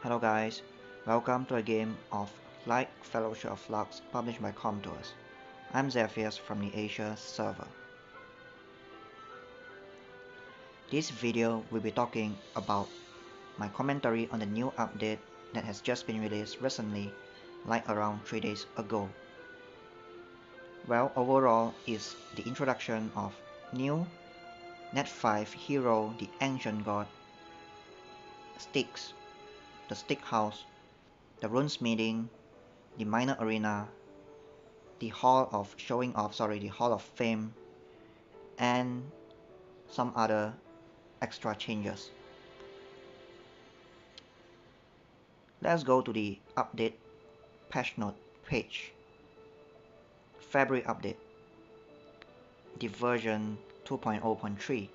Hello guys, welcome to a game of Light Fellowship of Loux published by Comtours. I'm Zephyrs from the Asia server. This video will be talking about my commentary on the new update that has just been released recently, like around 3 days ago. Well, overall is the introduction of new Net 5 hero, the Ancient God, Styx, the Stick House, the Runesmithing, the Minor Arena, the Hall of Fame, and some other extra changes. Let's go to the update patch note page. February update, the version 2.0.3.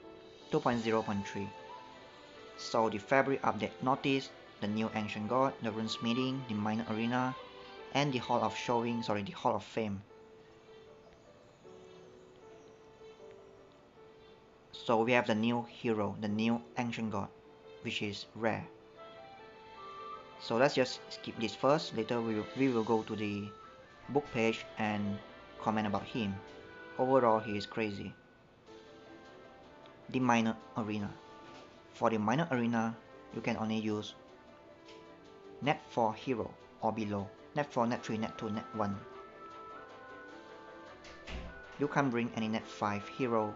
So the February update noticed the new Ancient God, the Runesmithing, the Minor Arena, and the Hall of Fame. So we have the new hero, the new Ancient God, which is rare. So let's just skip this first. Later we will go to the book page and comment about him. Overall, he is crazy. The Minor Arena. For the Minor Arena, you can only use Net 4 hero or below. Net 4, Net 3, Net 2, Net 1. You can't bring any Net 5 hero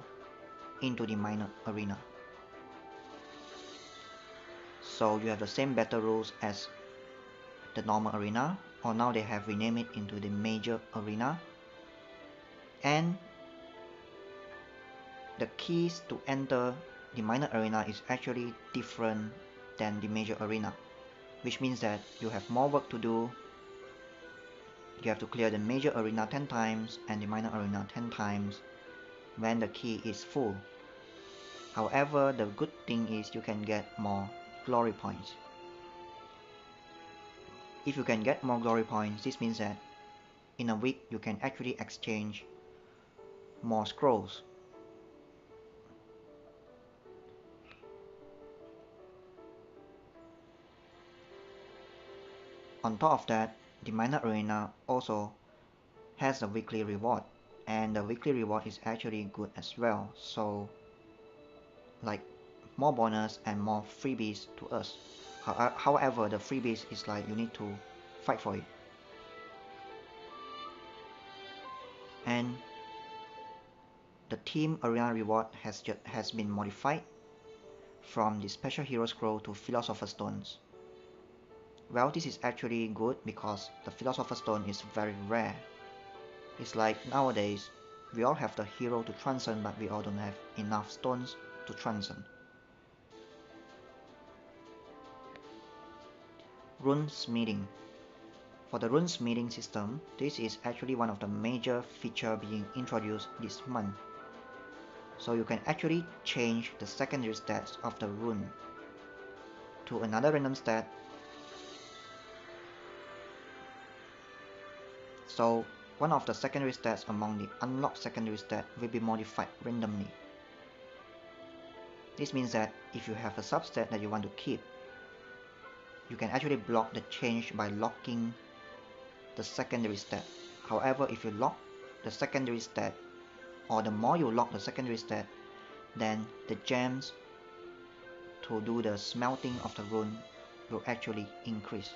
into the Minor Arena. So you have the same battle rules as the normal arena, or now they have renamed it into the Major Arena. And the keys to enter the Minor Arena is actually different than the Major Arena, which means that you have more work to do. You have to clear the Major Arena 10 times and the Minor Arena 10 times when the key is full. However, the good thing is you can get more glory points. If you can get more glory points, this means that in a week you can actually exchange more scrolls. On top of that, the Minor Arena also has a weekly reward, and the weekly reward is actually good as well. So like more bonus and more freebies to us. However, the freebies is like you need to fight for it. And the team arena reward has been modified from the special hero scroll to philosopher's stones. Well, this is actually good because the philosopher's stone is very rare. It's like nowadays we all have the hero to transcend, but we all don't have enough stones to transcend. Runesmithing. For the Runesmithing system, this is actually one of the major features being introduced this month. So you can actually change the secondary stats of the rune to another random stat. So one of the secondary stats among the unlocked secondary stat will be modified randomly. This means that if you have a substat that you want to keep, you can actually block the change by locking the secondary stat. However, if you lock the secondary stat, or the more you lock the secondary stat, then the gems to do the smelting of the rune will actually increase.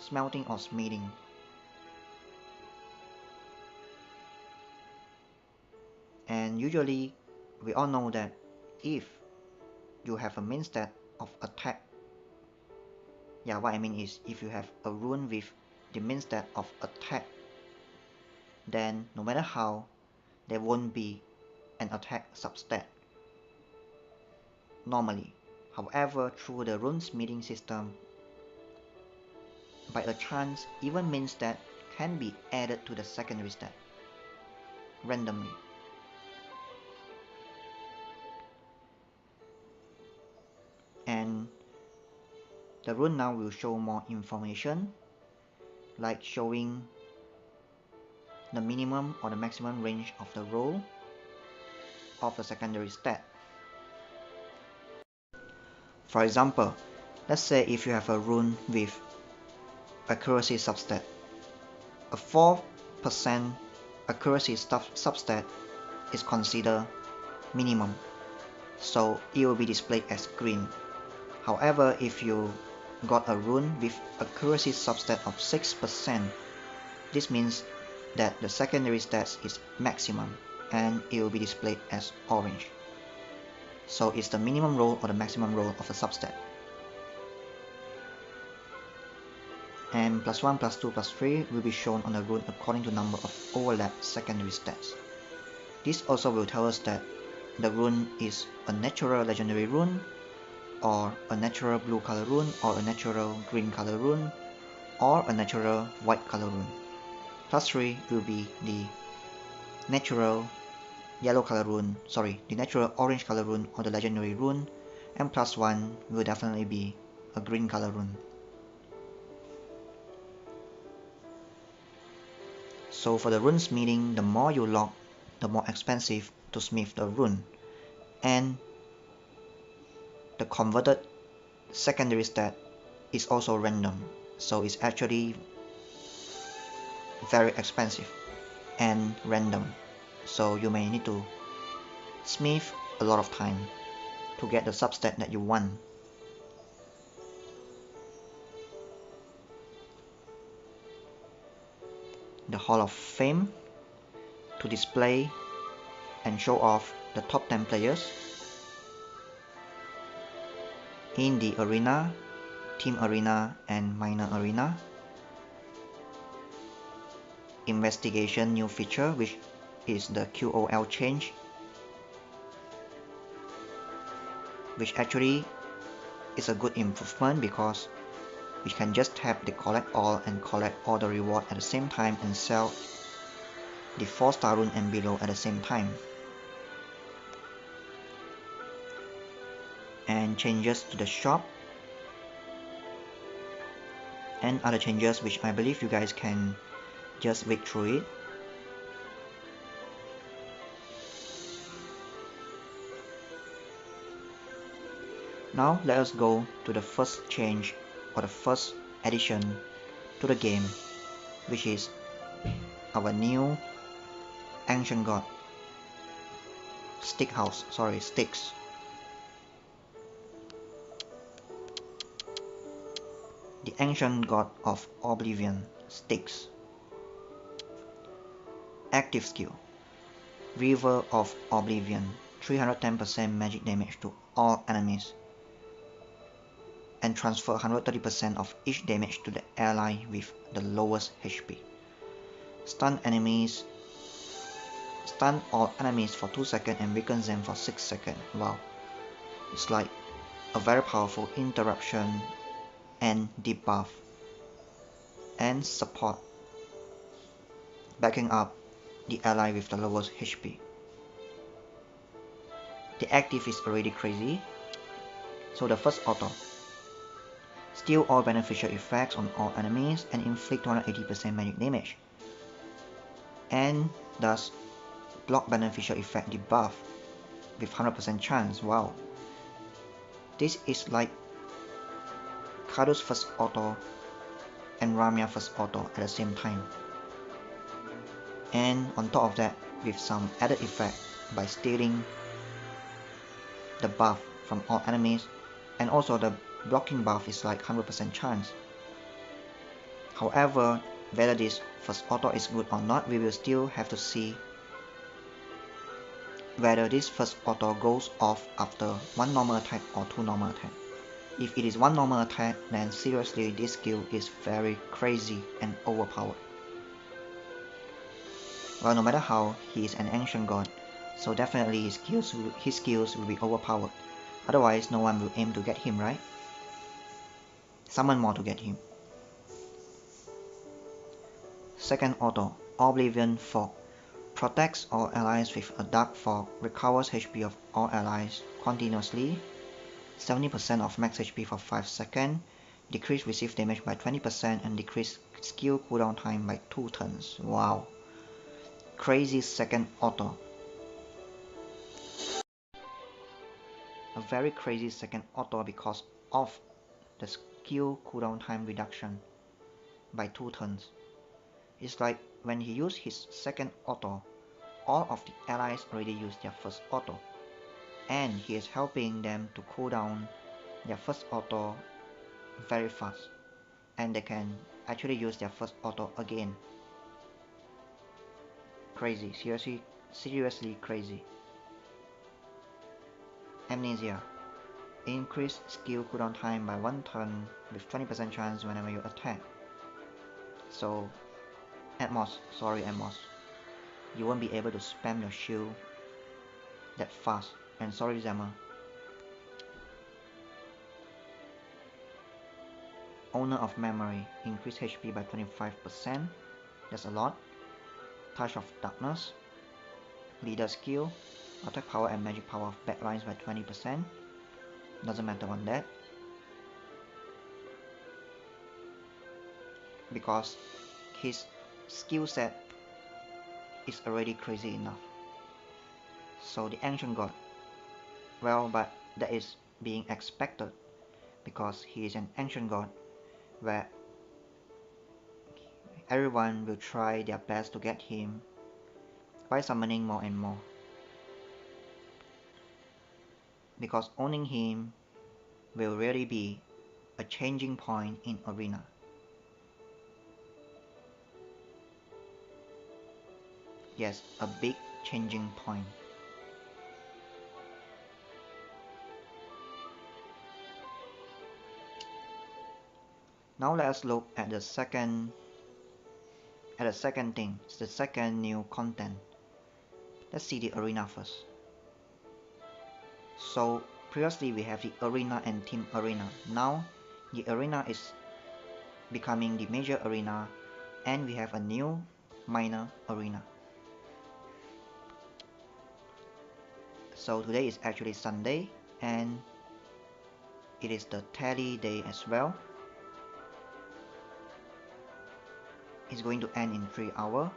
Smelting or smithing. And usually, we all know that if you have a main stat of attack, what I mean is if you have a rune with the main stat of attack, then no matter how, there won't be an attack substat normally. However, through the Runesmithing system, by a chance, even main stat can be added to the secondary stat randomly. And the rune now will show more information, like showing the minimum or the maximum range of the roll of the secondary stat. For example, Let's say if you have a rune with accuracy substat, a 4% accuracy substat is considered minimum, so it will be displayed as green. However, if you got a rune with accuracy substat of 6%, this means that the secondary stats is maximum and it will be displayed as orange. So it's the minimum roll or the maximum roll of a substat. And +1, +2, +3 will be shown on the rune according to number of overlapped secondary stats. This also will tell us that the rune is a natural legendary rune, or a natural blue color rune, or a natural green color rune, or a natural white color rune. +3 will be the natural yellow color rune, the natural orange color rune or the legendary rune, and +1 will definitely be a green color rune. So for the rune smithing, the more you lock, the more expensive to smith the rune, and the converted secondary stat is also random, so it's actually very expensive and random, so you may need to smith a lot of time to get the substat that you want. The Hall of Fame to display and show off the top 10 players in the arena, team arena, and minor arena. Investigation new feature, which is the QOL change, which actually is a good improvement because we can just tap the collect all and collect all the reward at the same time and sell the 4-star rune and below at the same time. And changes to the shop and other changes which I believe you guys can just read through it. Now let us go to the first change or the first addition to the game, which is our new ancient god Styx. The ancient god of Oblivion, Styx. Active skill, River of Oblivion, 310% magic damage to all enemies, and transfer 130% of each damage to the ally with the lowest HP. Stun all enemies for 2 seconds and weakens them for 6 seconds. Wow, it's like a very powerful interruption and debuff and support, backing up the ally with the lowest HP. The active is already crazy. So the first auto, steal all beneficial effects on all enemies and inflict 280% magic damage, and thus block beneficial effect debuff with 100% chance. Wow, this is like Kado's first auto and Ramya first auto at the same time, and on top of that with some added effect by stealing the buff from all enemies, and also the blocking buff is like 100% chance. However, whether this first auto is good or not, we will still have to see whether this first auto goes off after 1 normal attack or 2 normal attack. If it is 1 normal attack, then seriously this skill is very crazy and overpowered. Well, no matter how, he is an ancient god, so definitely his skills will be overpowered. Otherwise, no one will aim to get him, right? Summon more to get him. Second auto, Oblivion Fog. Protects all allies with a dark fog, recovers HP of all allies continuously, 70% of max HP for 5 seconds, decrease receive damage by 20% and decrease skill cooldown time by 2 turns. Wow. Crazy second auto. A very crazy second auto because of the skill cooldown time reduction by 2 turns. It's like when he used his second auto, all of the allies already used their first auto, and he is helping them to cool down their first auto very fast, and they can actually use their first auto again. Crazy, seriously crazy. Amnesia. Increase skill cooldown time by 1 turn with 20% chance whenever you attack. So, Atmos, you won't be able to spam your shield that fast. And sorry Zama. Owner of Memory, increase HP by 25%, that's a lot. Touch of Darkness, Leader skill, attack power and magic power of backlines by 20%, doesn't matter on that, because his skill set is already crazy enough. So the Ancient God, well, but that is being expected, because he is an Ancient God where everyone will try their best to get him by summoning more and more, because owning him will really be a changing point in Arena. Yes, a big changing point. Now let us look at the second thing, the second new content. Let's see the Arena first. So previously we have the Arena and Team Arena. Now the Arena is becoming the major arena, and we have a new minor arena. So today is actually Sunday, and it is the tally day as well. It's going to end in 3 hours.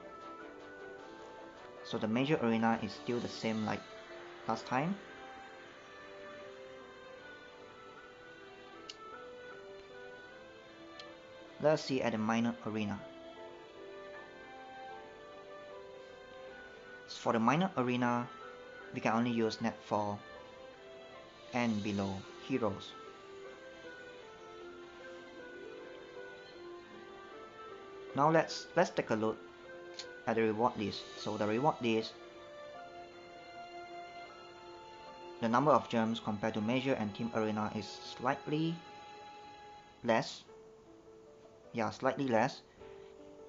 So the major arena is still the same like last time. Let's see at the minor arena. For the minor arena, we can only use net 4 and below heroes. Now let's take a look at the reward list. So the reward list, the number of gems compared to major and team arena is slightly less. Yeah, slightly less,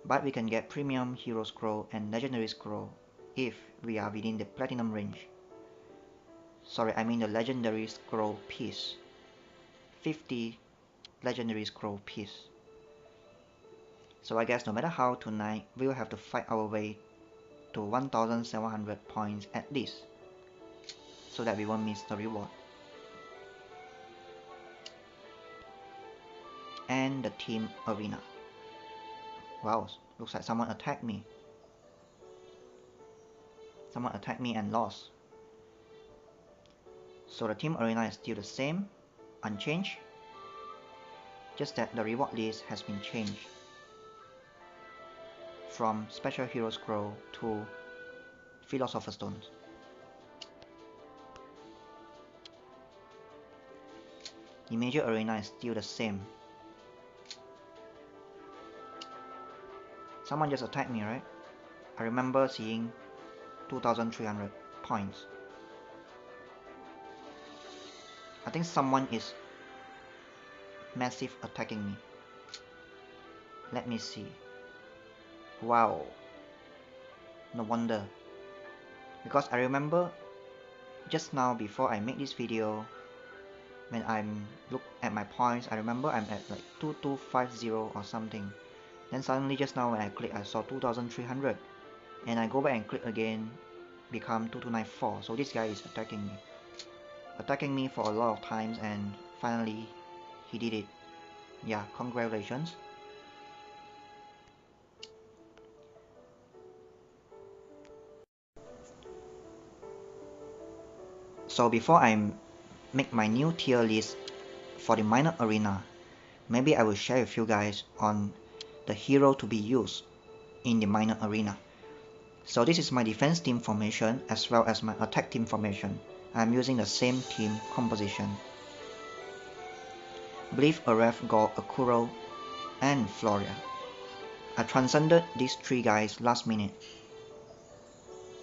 but we can get premium hero scroll and legendary scroll if we are within the platinum range. Sorry, I mean the legendary scroll piece. 50 legendary scroll piece. So I guess no matter how, tonight we will have to fight our way to 1700 points at least, so that we won't miss the reward. And the team arena. Wow, looks like someone attacked me. Someone attacked me and lost. So the team arena is still the same, unchanged, just that the reward list has been changed from special hero scroll to philosopher stones. The major arena is still the same. Someone just attacked me, right? I remember seeing 2300 points. I think someone is massive attacking me. Let me see. Wow. No wonder. Because I remember just now before I make this video, when I look at my points, I remember I'm at like 2250 or something. Then suddenly just now when I click, I saw 2300. And I go back and click again, become 2294. So this guy is attacking me. Attacking me for a lot of times, and finally he did it. Yeah, congratulations. So before I make my new tier list for the minor arena, maybe I will share with you guys on the hero to be used in the minor arena. So this is my defense team formation as well as my attack team formation. I'm using the same team composition. Believe, Aref, Gore, Akuro, and Floria. I transcended these three guys last minute.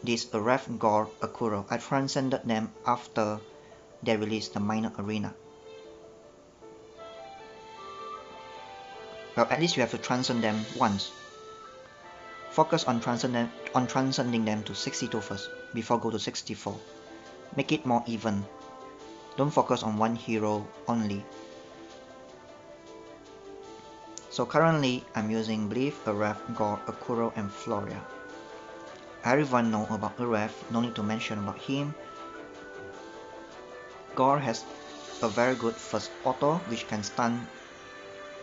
This Aref, Gore, Akuro, I transcended them after they released the minor arena. Well, at least you have to transcend them once. Focus on transcending them to 62 first, before go to 64. Make it more even. Don't focus on one hero only. So currently, I'm using Believe, Aref, Gore, Akuro, and Floria. Everyone knows about Aref, no need to mention about him. Gore has a very good first auto, which can stun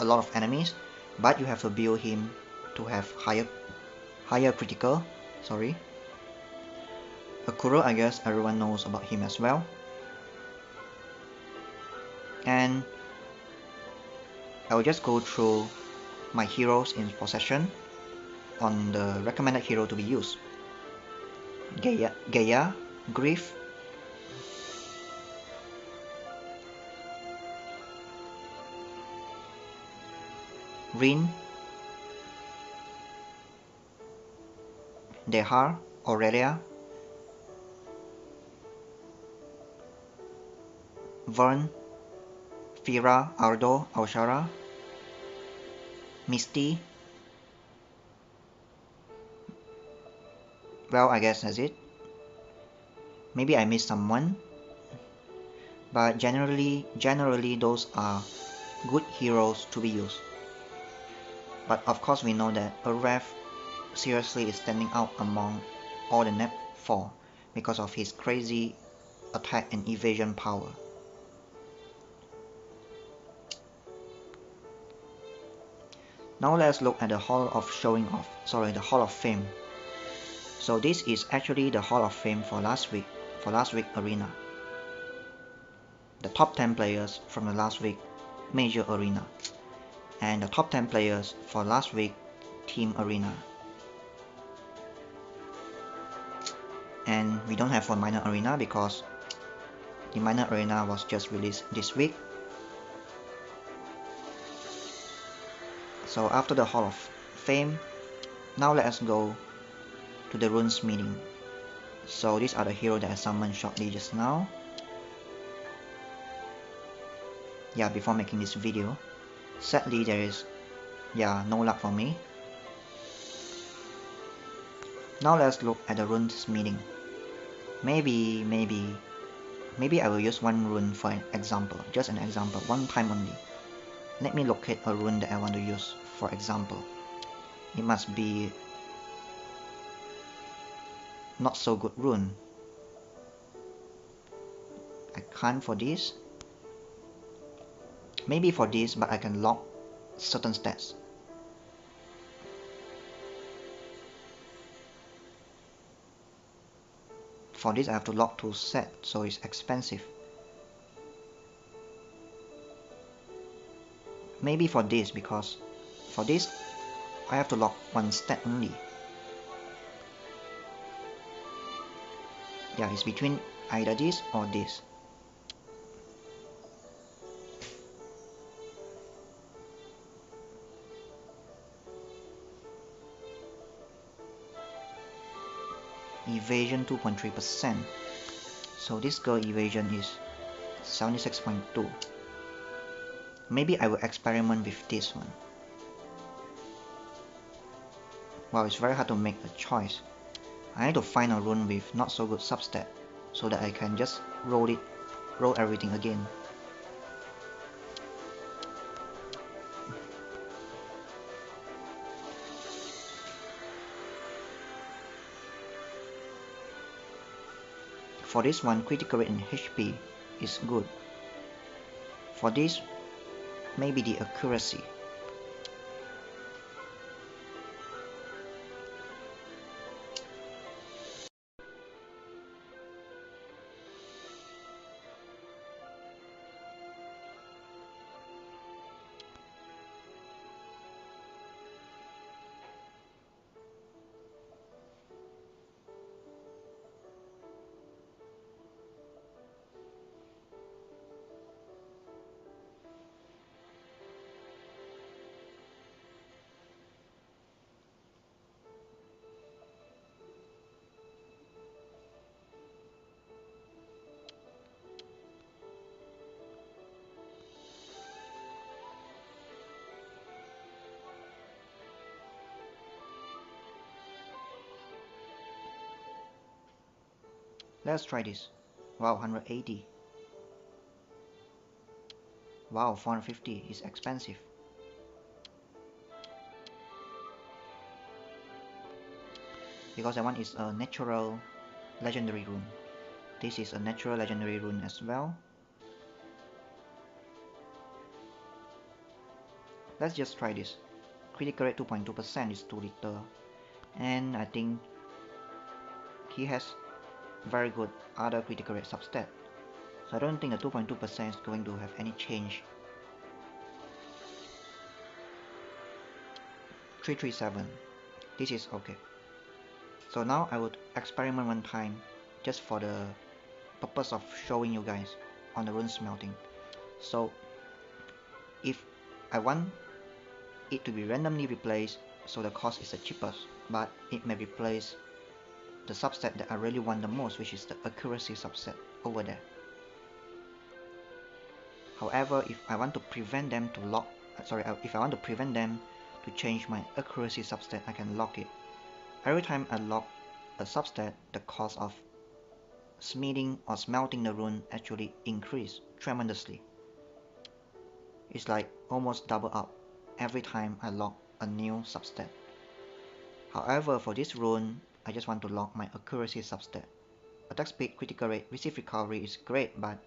a lot of enemies, but you have to build him to have higher critical. Akuro, I guess everyone knows about him as well. And I will just go through my heroes in possession on the recommended hero to be used. Gaia, Grief, Rin, Dehar, Aurelia, Vern, Fira, Ardo, Aushara, Misty. Well, I guess that's it. Maybe I missed someone, but generally those are good heroes to be used. But of course we know that Aref seriously is standing out among all the NEP 4 because of his crazy attack and evasion power. Now let's look at the Hall of the Hall of Fame. So this is actually the Hall of Fame for last week arena. The top 10 players from the last week major arena, and the top 10 players for last week team arena. And we don't have for minor arena because the minor arena was just released this week. So after the Hall of Fame, now let us go to the runes meeting. So these are the heroes that I summoned shortly just now. Yeah, before making this video. Sadly there is no luck for me. Now let's look at the runes meeting. Maybe I will use one rune for an example, just an example, one time only. Let me locate a rune that I want to use for example. It must be not so good rune. I can't for this. Maybe for this, but I can lock certain stats. For this I have to lock 2 sets, so it's expensive. Maybe for this, because for this I have to lock 1 stat only. Yeah, it's between either this or this. Evasion 2.3%. So this girl evasion is 76.2. Maybe I will experiment with this one. Wow, it's very hard to make a choice. I need to find a rune with not so good substat so that I can just roll everything again. For this one, critical rate and HP is good. For this, maybe the accuracy. Let's try this. Wow, 180. Wow, 450 is expensive. Because that one is a natural legendary rune. This is a natural legendary rune as well. Let's just try this. Critical rate 2.2% is too little. And I think he has very good other critical rate substat. So I don't think the 2.2% is going to have any change. 337. This is okay. So now I would experiment one time just for the purpose of showing you guys on the rune smelting. So if I want it to be randomly replaced, so the cost is the cheapest, but it may replace the subset that I really want the most, which is the accuracy subset over there. However, if I want to prevent them to lock, if I want to prevent them to change my accuracy substat, I can lock it. Every time I lock a substat, the cost of smithing or smelting the rune actually increase tremendously. It's like almost double up every time I lock a new substat. However, for this rune, I just want to lock my accuracy substat. Attack speed, critical rate, receive recovery is great, but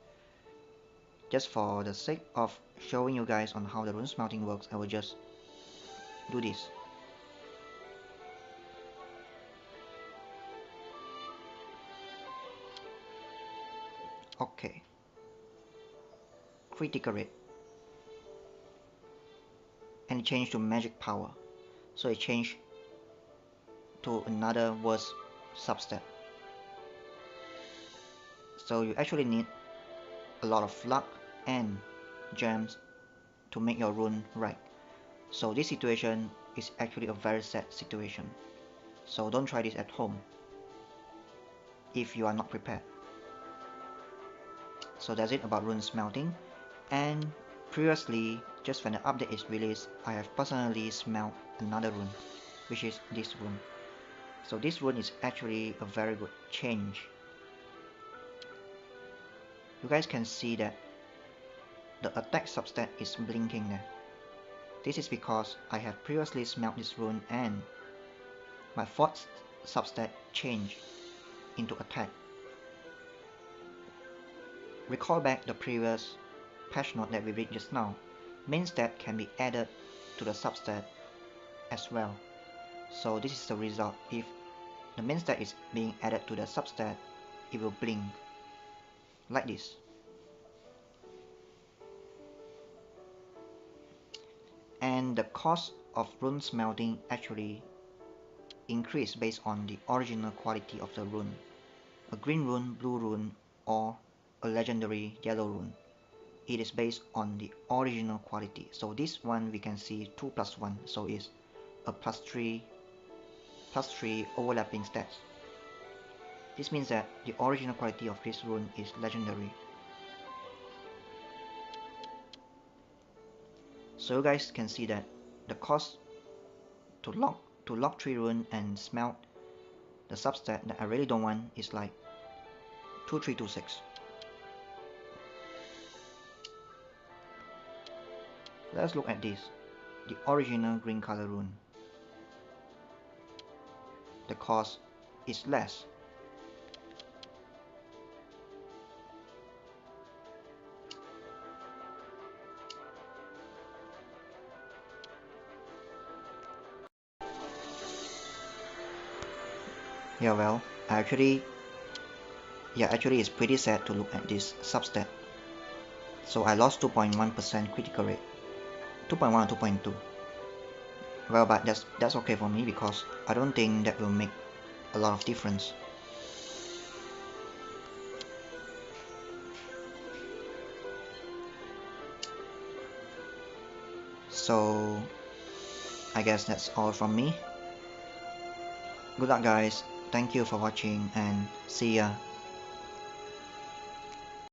just for the sake of showing you guys on how the rune smelting works, I will just do this. Okay. Critical rate. And change to magic power. So it changed to another worse substat. So you actually need a lot of luck and gems to make your rune right. So this situation is actually a very sad situation. So don't try this at home if you are not prepared. So that's it about rune smelting. And previously, just when the update is released, I have personally smelt another rune, which is this rune. So this rune is actually a very good change. You guys can see that the attack substat is blinking there. This is because I have previously smelt this rune and my fourth substat changed into attack. Recall back the previous patch note that we read just now. Main stat can be added to the substat as well. So this is the result. If the main stat is being added to the substat, it will blink like this. And the cost of rune smelting actually increased based on the original quality of the rune. A green rune, blue rune, or a legendary yellow rune. It is based on the original quality. So this one we can see 2 plus 1, so it's a plus 3 overlapping stats. This means that the original quality of this rune is legendary. So you guys can see that the cost to lock 3 rune and smelt the substat that I really don't want is like 2326. Let's look at this, the original green color rune. The cost is less. Yeah, well, actually it's pretty sad to look at this substat. So I lost 2.1% critical rate, 2.1 or 2.2. Well, but that's okay for me because I don't think that will make a lot of difference. So I guess that's all from me. Good luck guys, thank you for watching and see ya.